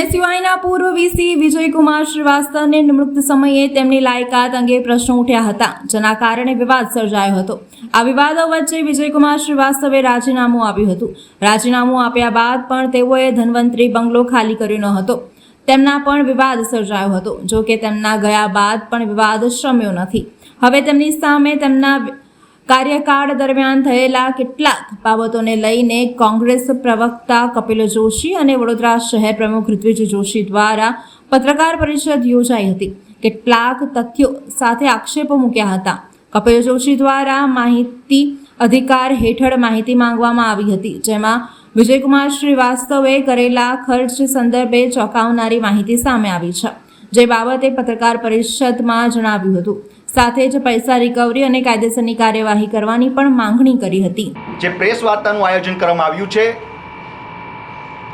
એમએસયુઆઈના પૂર્વ વીસી વિજયકુમાર શ્રીવાસ્તવને નિમણૂક સમયે તેમની લાયકાત અંગે પ્રશ્નો ઉઠ્યા હતા, જેના કારણે વિવાદ સર્જાયો હતો. આ વિવાદો વચ્ચે વિજયકુમાર શ્રીવાસ્તવે રાજીનામું આપ્યું હતું. રાજીનામું આપ્યા બાદ પણ તેઓએ ધન્વંતરી બંગલો ખાલી કર્યો ન હતો. તેમના પણ વિવાદ સર્જાયો હતો. જો કે તેમના ગયા બાદ પણ વિવાદ શમ્યો નથી. હવે તેમની સામે તેમના કાર્યકાળ દરમિયાન થયેલા કેટલાક બાબતોને લઈને કોંગ્રેસ પ્રવક્તા કપિલ જોશી અને વડોદરા શહેર પ્રમુખ ઋત્વિજ જોશી દ્વારા પત્રકાર પરિષદ યોજાઈ હતી. કેટલાક તથ્યો સાથે આક્ષેપો મૂક્યા હતા. કપિલ જોશી દ્વારા માહિતી અધિકાર હેઠળ માહિતી માંગવામાં આવી હતી, જેમાં વિજયકુમાર શ્રીવાસ્તવે કરેલા ખર્ચ સંદર્ભે ચોંકાવનારી માહિતી સામે આવી છે, જે બાબતે પત્રકાર પરિષદમાં જણાવ્યું હતું. સાથે જ પૈસા રિકવરી અને કાયદેસરની કાર્યવાહી કરવાની પણ માંગણી કરી હતી. જે પ્રેસ વાર્તાનું આયોજન કરવામાં આવ્યું છે,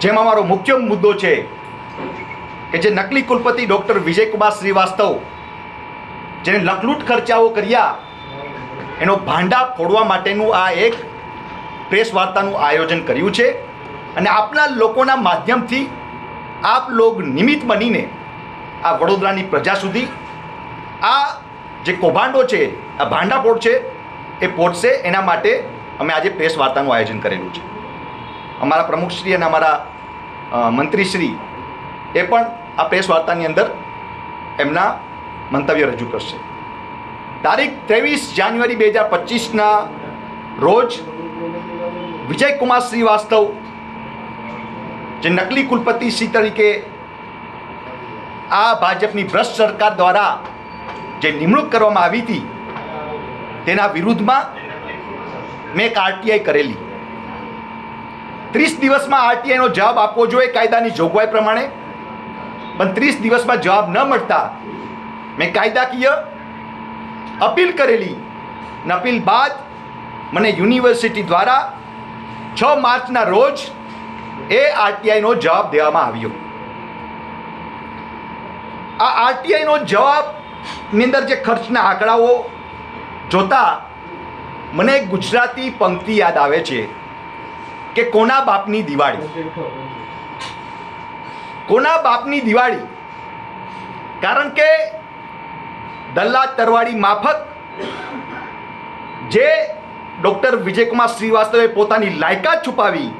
જેમાં મારો મુખ્ય મુદ્દો છે કે જે નકલી કુલપતિ ડૉક્ટર વિજયકુમાર શ્રીવાસ્તવ જેને લખલૂટ ખર્ચાઓ કર્યા એનો ભાંડા ફોડવા માટેનું આ એક પ્રેસ વાર્તાનું આયોજન કર્યું છે. અને આપના લોકોના માધ્યમથી આપ લોક નિમિત્ત બનીને આ વડોદરાની પ્રજા સુધી આ જે કૌભાંડો છે, આ ભાંડાફોડ છે, એ પહોંચશે. એના માટે અમે આજે પ્રેસ વાર્તાનું આયોજન કરેલું છે. અમારા પ્રમુખશ્રી અને અમારા મંત્રીશ્રી એ પણ આ પ્રેસ વાર્તાની અંદર એમના મંતવ્ય રજૂ કરશે. તારીખ 23 જાન્યુઆરી 2025ના રોજ વિજયકુમાર શ્રીવાસ્તવ જે નકલી કુલપતિ શ્રી તરીકે આ ભાજપની ભ્રષ્ટ સરકાર દ્વારા જે નિમણૂક કરવામાં આવી હતી તેના વિરુદ્ધમાં મેં એક આરટીઆઈ કરેલી. 30 દિવસમાં આરટીઆઈનો જવાબ આપવો જોઈએ કાયદાની જોગવાઈ પ્રમાણે, પણ 30 દિવસમાં જવાબ ન મળતા મેં કાયદાકીય અપીલ કરેલી. અપીલ બાદ મને યુનિવર્સિટી દ્વારા 6 માર્ચના રોજ એ આરટીઆઈનો જવાબ દેવામાં આવ્યો. આ આરટીઆઈનો જવાબની અંદર જે ખર્ચના આંકડાઓ જોતા મને એક ગુજરાતી પંક્તિ યાદ આવે છે કે કોના બાપની દિવાળી, કોના બાપની દિવાળી. કારણ કે દલ્લા તરવાડી માફક જે ડૉક્ટર વિજયકુમાર શ્રીવાસ્તવે પોતાની લાયકાત છુપાવી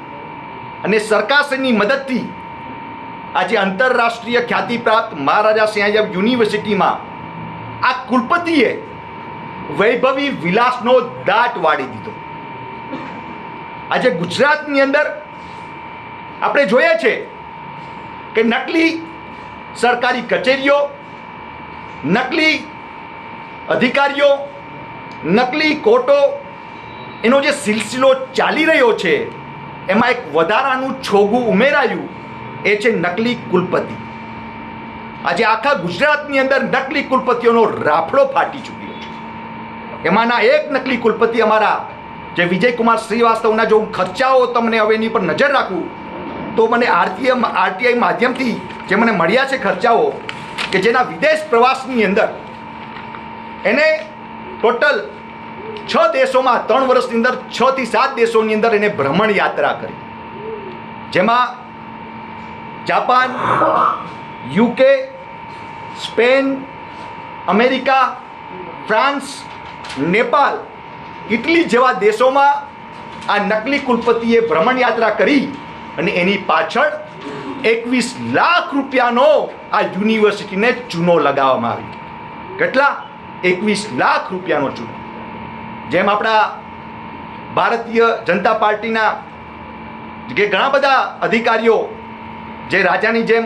અને સરકારશ્રીની મદદથી આજે આંતરરાષ્ટ્રીય ખ્યાતિ પ્રાપ્ત મહારાજા સયાજી યુનિવર્સિટીમાં આ કુલપતિએ વૈભવી વિલાસનો દાટ વાળી દીધો. આજે ગુજરાતની અંદર આપણે જોઈએ છે કે નકલી સરકારી કચેરીઓ, નકલી અધિકારીઓ, નકલી કોર્ટો, એનો જે સિલસિલો ચાલી રહ્યો છે એમાં એક વધારાનું છોગું ઉમેરાયું, એ છે નકલી કુલપતિ. આજે આખા ગુજરાતની અંદર નકલી કુલપતિઓનો રાફડો ફાટી ચૂક્યો છે. એમાંના એક નકલી કુલપતિ અમારા જે વિજયકુમાર શ્રીવાસ્તવના જો હું ખર્ચાઓ તમને હવે એની પર નજર રાખું તો મને આરટીઆઈ માધ્યમથી જે મને મળ્યા છે ખર્ચાઓ, કે જેના વિદેશ પ્રવાસની અંદર એને ટોટલ 6 દેશોમાં 3 વર્ષની અંદર 6 થી 7 દેશોની અંદર એને ભ્રમણ યાત્રા કરી, જેમાં Japan, UK, Spain, America, France, Nepal, Italy જેવા દેશોમાં આ નકલી કુલપતિએ ભ્રમણ યાત્રા કરી અને એની પાછળ 21 લાખ રૂપિયાનો આ યુનિવર્સિટીને ચૂનો લગાવવામાં આવ્યો. કેટલા? 21 લાખ રૂપિયાનો ચૂનો. જેમ આપણા ભારતીય જનતા પાર્ટીના જે ઘણા બધા અધિકારીઓ જે રાજાની જેમ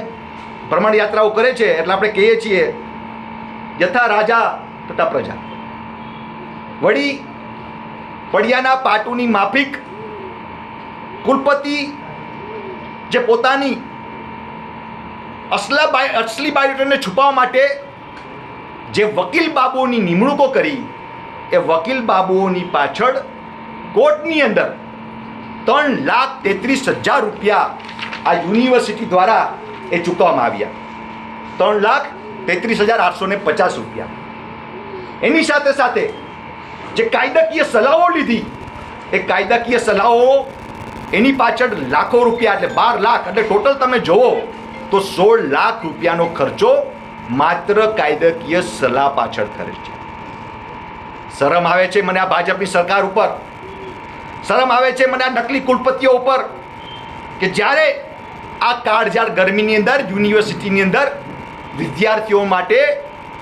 ભ્રમણ યાત્રાઓ કરે છે, એટલે આપણે કહીએ છીએ યથા રાજા તથા પ્રજા. વળી પડિયાના પાટુની માફિક કુલપતિ જે પોતાની અસલી બાયોડેટાને છુપાવવા માટે જે વકીલ બાબુઓની નિમણૂકો કરી, એ વકીલ બાબુઓની પાછળ કોર્ટની અંદર 3,33,000 રૂપિયા આ યુનિવર્સિટી દ્વારા એ ચૂકવવામાં આવ્યા. 3,33,850 રૂપિયા. એની સાથે સાથે જે કાયદાકીય સલાહો લીધી, એ કાયદાકીય સલાહો એની પાછળ લાખો રૂપિયા, એટલે 12 લાખ, એટલે ટોટલ તમે જોવો તો 16 લાખ રૂપિયાનો ખર્ચો માત્ર કાયદાકીય સલાહ પાછળ ખર્ચ છે. શરમ આવે છે મને આ ભાજપની સરકાર ઉપર, શરમ આવે છે મને આ નકલી કુલપતિઓ ઉપર કે જ્યારે આ કાળઝાળ ગરમીની અંદર યુનિવર્સિટીની અંદર વિદ્યાર્થીઓ માટે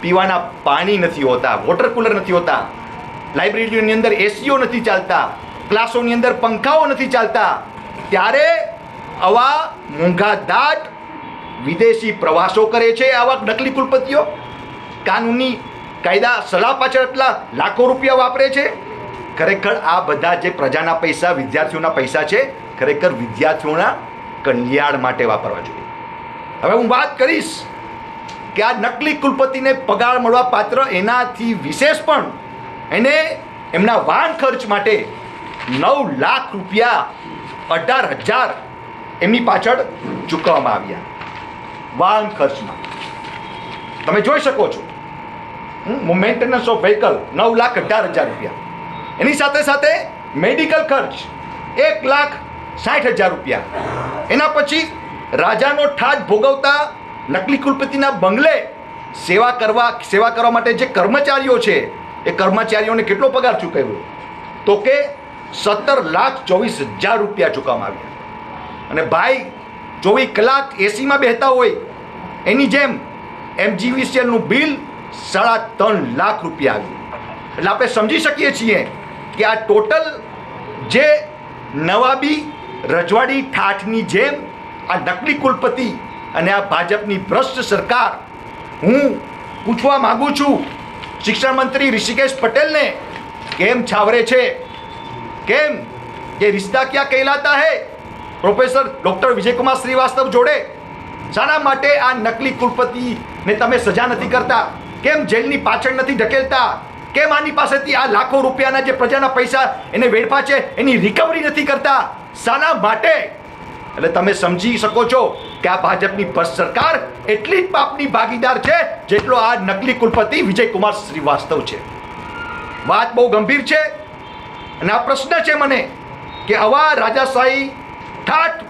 પીવાના પાણી નથી હોતા, વોટર કુલર નથી હોતા, લાઇબ્રેરીઓની અંદર એસીઓ નથી ચાલતા, ક્લાસોની અંદર પંખાઓ નથી ચાલતા, ત્યારે આવા મોંઘાદાટ વિદેશી પ્રવાસો કરે છે આવા નકલી કુલપતિઓ, કાનૂની કાયદા સલાહ પાછળ એટલા લાખો રૂપિયા વાપરે છે. ખરેખર આ બધા જે પ્રજાના પૈસા, વિદ્યાર્થીઓના પૈસા છે, ખરેખર વિદ્યાર્થીઓના કલ્યાણ માટે વાપરવા જોઈએ. હવે હું વાત કરીશ કે આ નકલી કુલપતિને પગાર મળવા પાત્ર એનાથી વિશેષ પણ એને એમના વાહન ખર્ચ માટે 9 લાખ રૂપિયા 18,000 એમની પાછળ ચૂકવવામાં આવ્યા. વાહન ખર્ચમાં તમે જોઈ શકો છો, મેન્ટેનન્સ ઓફ વ્હીકલ 9,18,000 રૂપિયા. એની સાથે સાથે મેડિકલ ખર્ચ 1,60,000 રૂપિયા. એના પછી રાજાનો ઠાઠ ભોગવતા નકલી કુલપતિના બંગલે સેવા કરવા માટે જે કર્મચારીઓ છે એ કર્મચારીઓને કેટલો પગાર ચૂકવ્યો? તો કે 17,24,000 રૂપિયા ચૂકવવામાં આવ્યા. અને ભાઈ 24 કલાક એસીમાં બેસતા હોય એની જેમ MGVCLનું બિલ 3.5 લાખ રૂપિયા આવ્યું. એટલે આપણે સમજી શકીએ છીએ કે આ ટોટલ જે નવાબી રજવાડી ઠાઠની જેમ આ નકલી કુલપતિ અને આ ભાજપની ભ્રષ્ટ સરકાર, હું પૂછવા માગું છું શિક્ષણ મંત્રી ઋષિકેશ પટેલને, કેમ છાવરે છે? કેમ ये रिश्ता क्या कहलाता है પ્રોફેસર ડૉક્ટર વિજયકુમાર શ્રીવાસ્તવ જોડે? શાના માટે આ નકલી કુલપતિને તમે સજા નથી કરતા? કેમ જેલની પાછળ નથી ઢકેલતા? કેમ આની પાસેથી આ લાખો રૂપિયાના જે પ્રજાના પૈસા એને વેડફા છે એની રિકવરી નથી કરતા? શાના માટે? એટલે તમે સમજી શકો છો કે આ ભાજપની ભ્રષ્ટ સરકાર એટલી જ પાપની ભાગીદાર છે જેટલો આ નકલી કુલપતિ વિજયકુમાર શ્રીવાસ્તવ છે. વાત બહુ ગંભીર છે અને આ પ્રશ્ન છે મને કે આવા રાજાશાહી ઠાઠ